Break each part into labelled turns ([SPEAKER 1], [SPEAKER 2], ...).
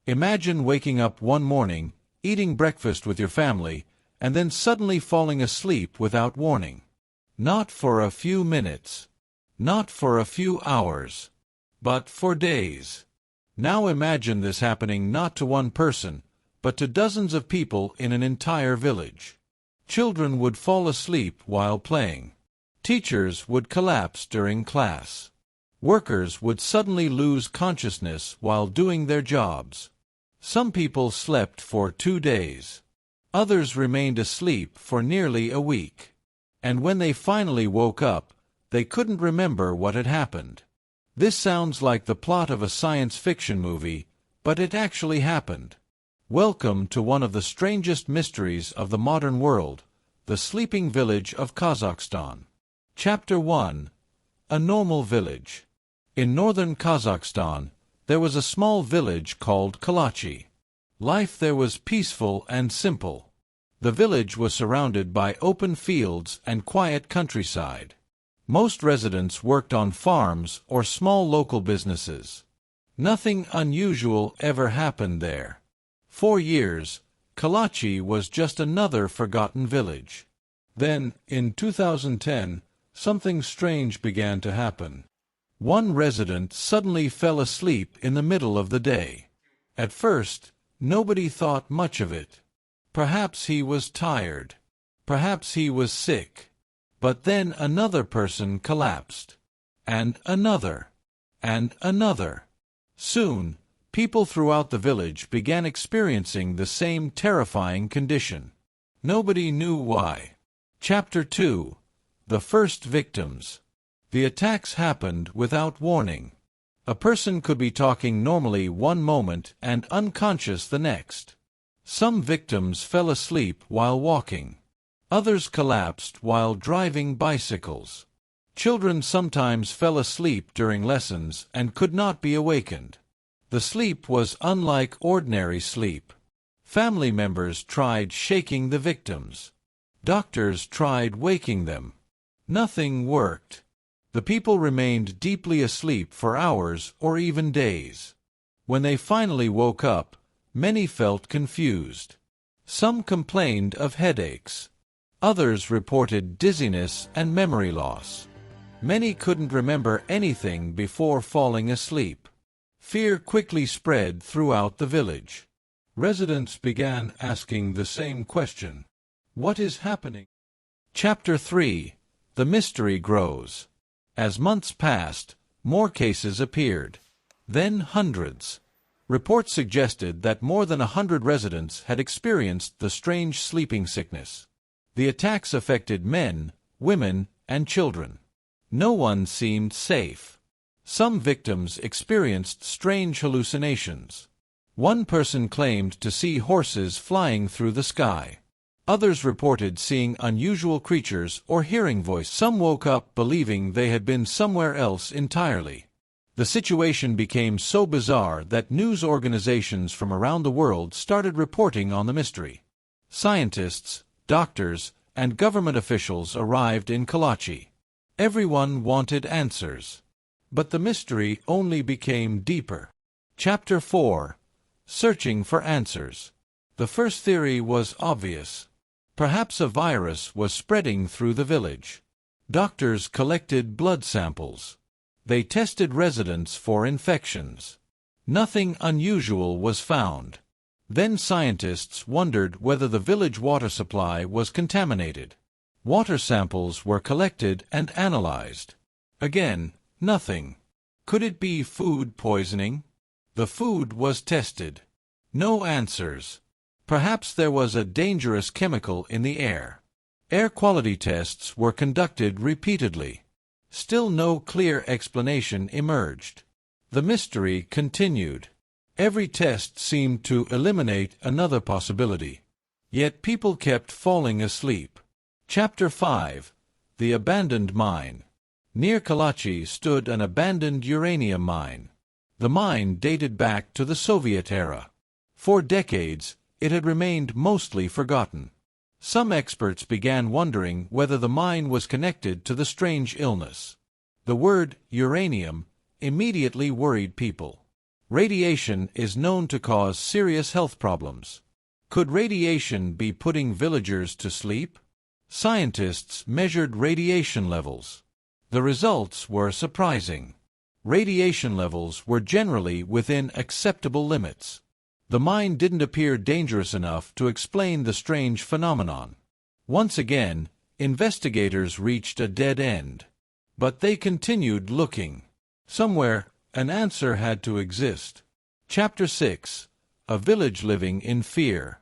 [SPEAKER 1] Imagine waking up one morning, eating breakfast with your family, and then suddenly falling asleep without warning. Not for a few minutes. Not for a few hours. But for days. Now imagine this happening not to one person, but to dozens of people in an entire village. Children would fall asleep while playing. Teachers would collapse during class. Workers would suddenly lose consciousness while doing their jobs. Some people slept for 2 days. Others remained asleep for nearly a week. And when they finally woke up, they couldn't remember what had happened. This sounds like the plot of a science fiction movie, but it actually happened. Welcome to one of the strangest mysteries of the modern world, the sleeping village of Kazakhstan. Chapter 1. A normal village. In northern Kazakhstan, there was a small village called Kalachi. Life there was peaceful and simple. The village was surrounded by open fields and quiet countryside. Most residents worked on farms or small local businesses. Nothing unusual ever happened there. For years, Kalachi was just another forgotten village. Then, in 2010, something strange began to happen. One resident suddenly fell asleep in the middle of the day. At first, nobody thought much of it. Perhaps he was tired. Perhaps he was sick. But then another person collapsed. And another. And another. Soon, people throughout the village began experiencing the same terrifying condition. Nobody knew why. Chapter 2. The First Victims. The attacks happened without warning. A person could be talking normally one moment and unconscious the next. Some victims fell asleep while walking. Others collapsed while driving bicycles. Children sometimes fell asleep during lessons and could not be awakened. The sleep was unlike ordinary sleep. Family members tried shaking the victims. Doctors tried waking them. Nothing worked. The people remained deeply asleep for hours or even days. When they finally woke up, many felt confused. Some complained of headaches. Others reported dizziness and memory loss. Many couldn't remember anything before falling asleep. Fear quickly spread throughout the village. Residents began asking the same question. What is happening? Chapter 3. The mystery grows. As months passed, more cases appeared. Then hundreds. Reports suggested that more than 100 residents had experienced the strange sleeping sickness. The attacks affected men, women, and children. No one seemed safe. Some victims experienced strange hallucinations. One person claimed to see horses flying through the sky. Others reported seeing unusual creatures or hearing voices. Some woke up believing they had been somewhere else entirely. The situation became so bizarre that news organizations from around the world started reporting on the mystery. Scientists, doctors, and government officials arrived in Kalachi. Everyone wanted answers. But the mystery only became deeper. Chapter 4. Searching for answers. The first theory was obvious. Perhaps a virus was spreading through the village. Doctors collected blood samples. They tested residents for infections. Nothing unusual was found. Then scientists wondered whether the village water supply was contaminated. Water samples were collected and analyzed. Again, nothing. Could it be food poisoning? The food was tested. No answers. Perhaps there was a dangerous chemical in the air. Air quality tests were conducted repeatedly. Still no clear explanation emerged. The mystery continued. Every test seemed to eliminate another possibility. Yet people kept falling asleep. Chapter 5. The Abandoned Mine. Near Kalachi stood an abandoned uranium mine. The mine dated back to the Soviet era. For decades, it had remained mostly forgotten. Some experts began wondering whether the mine was connected to the strange illness. The word uranium immediately worried people. Radiation is known to cause serious health problems. Could radiation be putting villagers to sleep? Scientists measured radiation levels. The results were surprising. Radiation levels were generally within acceptable limits. The mine didn't appear dangerous enough to explain the strange phenomenon. Once again, investigators reached a dead end. But they continued looking. Somewhere, an answer had to exist. Chapter 6. A Village Living in Fear.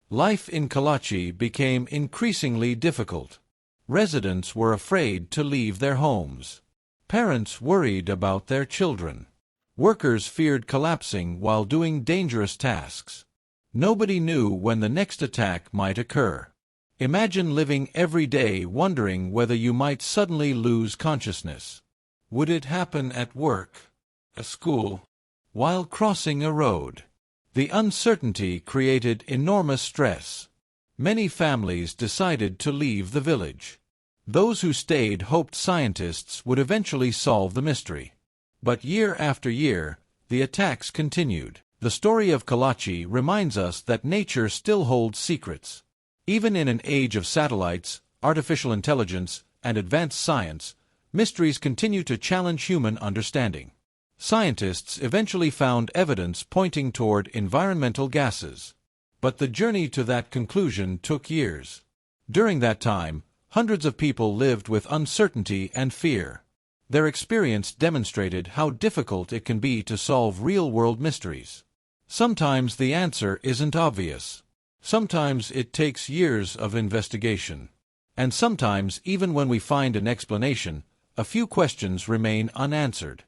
[SPEAKER 1] Life in Kalachi became increasingly difficult. Residents were afraid to leave their homes. Parents worried about their children. Workers feared collapsing while doing dangerous tasks. Nobody knew when the next attack might occur. Imagine living every day wondering whether you might suddenly lose consciousness. Would it happen at work, at school, while crossing a road? The uncertainty created enormous stress. Many families decided to leave the village. Those who stayed hoped scientists would eventually solve the mystery. But year after year, the attacks continued. The story of Kalachi reminds us that nature still holds secrets. Even in an age of satellites, artificial intelligence, and advanced science, mysteries continue to challenge human understanding. Scientists eventually found evidence pointing toward environmental gases. But the journey to that conclusion took years. During that time, hundreds of people lived with uncertainty and fear. Their experience demonstrated how difficult it can be to solve real-world mysteries. Sometimes the answer isn't obvious. Sometimes it takes years of investigation. And sometimes, even when we find an explanation, a few questions remain unanswered.